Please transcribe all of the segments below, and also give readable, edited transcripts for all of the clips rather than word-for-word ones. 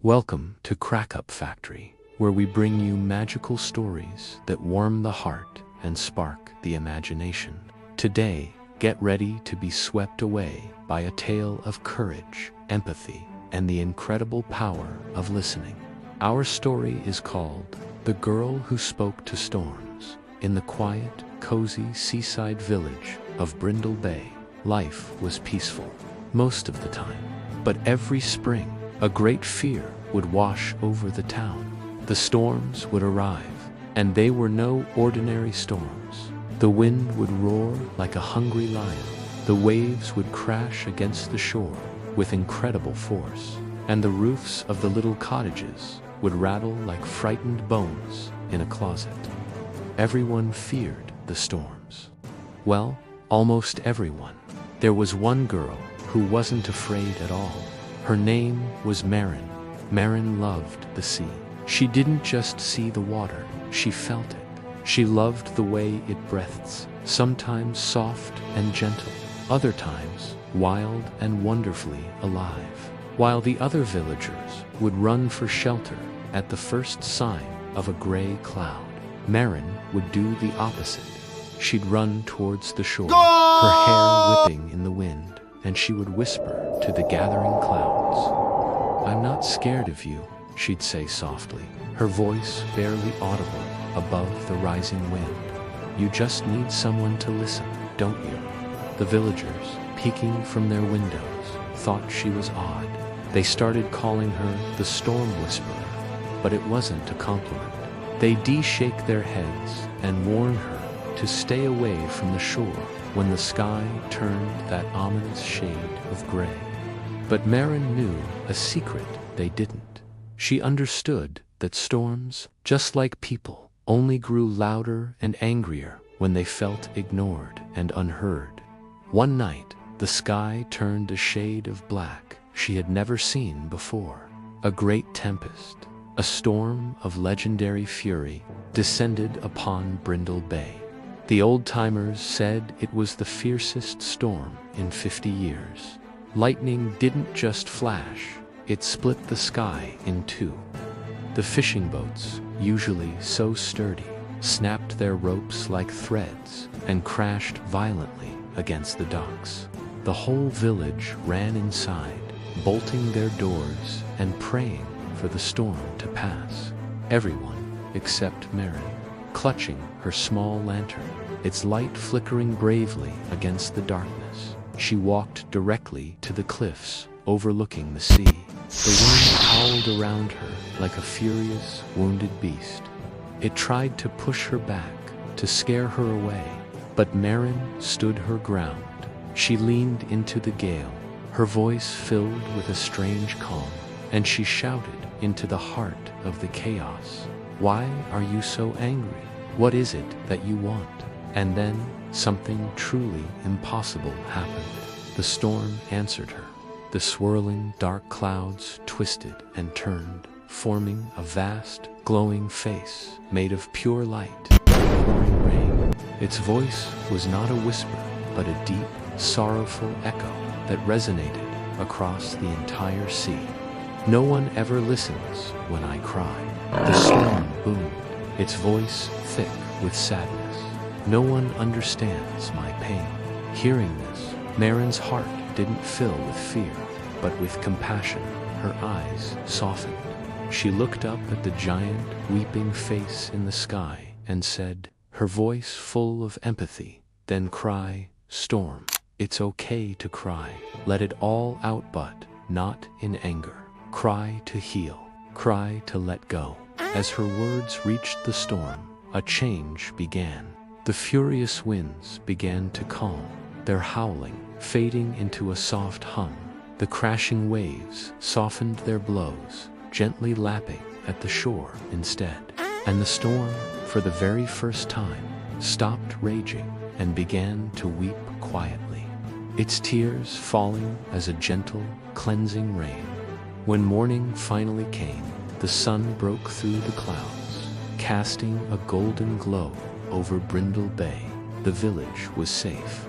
Welcome to Crackup Factory, where we bring you magical stories that warm the heart and spark the imagination. Today, get ready to be swept away by a tale of courage, empathy, and the incredible power of listening. Our story is called The Girl Who Spoke to Storms. In the quiet, cozy seaside village of Brindle Bay, life was peaceful most of the time. But every spring, a great fear would wash over the town. The storms would arrive, and they were no ordinary storms. The wind would roar like a hungry lion. The waves would crash against the shore with incredible force, and the roofs of the little cottages would rattle like frightened bones in a closet. Everyone feared the storms. Well, almost everyone. There was one girl who wasn't afraid at all. Her name was Marin. Marin loved the sea. She didn't just see the water, she felt it. She loved the way it breathes, sometimes soft and gentle, other times wild and wonderfully alive. While the other villagers would run for shelter at the first sign of a gray cloud, Marin would do the opposite. She'd run towards the shore, her hair whipping in the wind, and she would whisper to the gathering clouds. "I'm not scared of you," she'd say softly, her voice barely audible above the rising wind. "You just need someone to listen, don't you?" The villagers, peeking from their windows, thought she was odd. They started calling her the Storm Whisperer, but it wasn't a compliment. They'd shake their heads and warn her to stay away from the shore when the sky turned that ominous shade of gray. But Marin knew a secret they didn't. She understood that storms, just like people, only grew louder and angrier when they felt ignored and unheard. One night, the sky turned a shade of black she had never seen before. A great tempest, a storm of legendary fury, descended upon Brindle Bay. The old-timers said it was the fiercest storm in 50 years. Lightning didn't just flash, it split the sky in two. The fishing boats, usually so sturdy, snapped their ropes like threads and crashed violently against the docks. The whole village ran inside, bolting their doors and praying for the storm to pass. Everyone except Marin, clutching her small lantern, its light flickering bravely against the darkness. She walked directly to the cliffs overlooking the sea. The wind howled around her like a furious, wounded beast. It tried to push her back, to scare her away, but Marin stood her ground. She leaned into the gale, her voice filled with a strange calm, and she shouted into the heart of the chaos. "Why are you so angry? What is it that you want?" And then something truly impossible happened. The storm answered her. The swirling dark clouds twisted and turned, forming a vast, glowing face made of pure light and pouring rain. Its voice was not a whisper, but a deep, sorrowful echo that resonated across the entire sea. "No one ever listens when I cry." The storm boomed, its voice thick with sadness. "No one understands my pain." Hearing this, Marin's heart didn't fill with fear, but with compassion. Her eyes softened. She looked up at the giant, weeping face in the sky and said, her voice full of empathy, "Then cry, storm. It's okay to cry. Let it all out, but not in anger. Cry to heal. Cry to let go." As her words reached the storm, a change began. The furious winds began to calm, their howling fading into a soft hum. The crashing waves softened their blows, gently lapping at the shore instead. And the storm, for the very first time, stopped raging and began to weep quietly, its tears falling as a gentle, cleansing rain. When morning finally came, the sun broke through the clouds, casting a golden glow over Brindle Bay. The village was safe.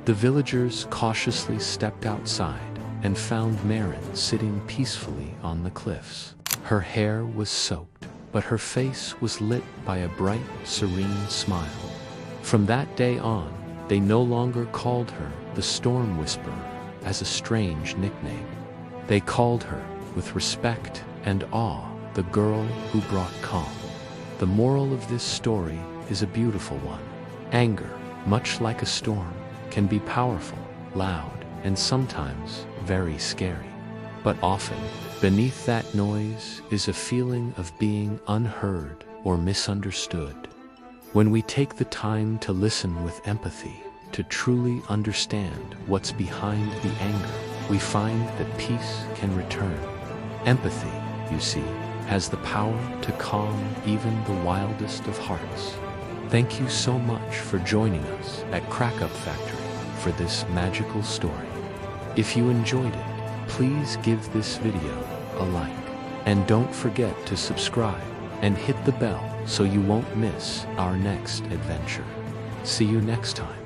The villagers cautiously stepped outside, and found Marin sitting peacefully on the cliffs. Her hair was soaked, but her face was lit by a bright, serene smile. From that day on, they no longer called her the Storm Whisperer as a strange nickname. They called her, with respect and awe, the girl who brought calm. The moral of this story is a beautiful one. Anger, much like a storm, can be powerful, loud, and sometimes very scary. But often, beneath that noise is a feeling of being unheard or misunderstood. When we take the time to listen with empathy, to truly understand what's behind the anger, we find that peace can return. Empathy, you see, has the power to calm even the wildest of hearts. Thank you so much for joining us at Crackup Factory for this magical story. If you enjoyed it, please give this video a like. And don't forget to subscribe and hit the bell so you won't miss our next adventure. See you next time.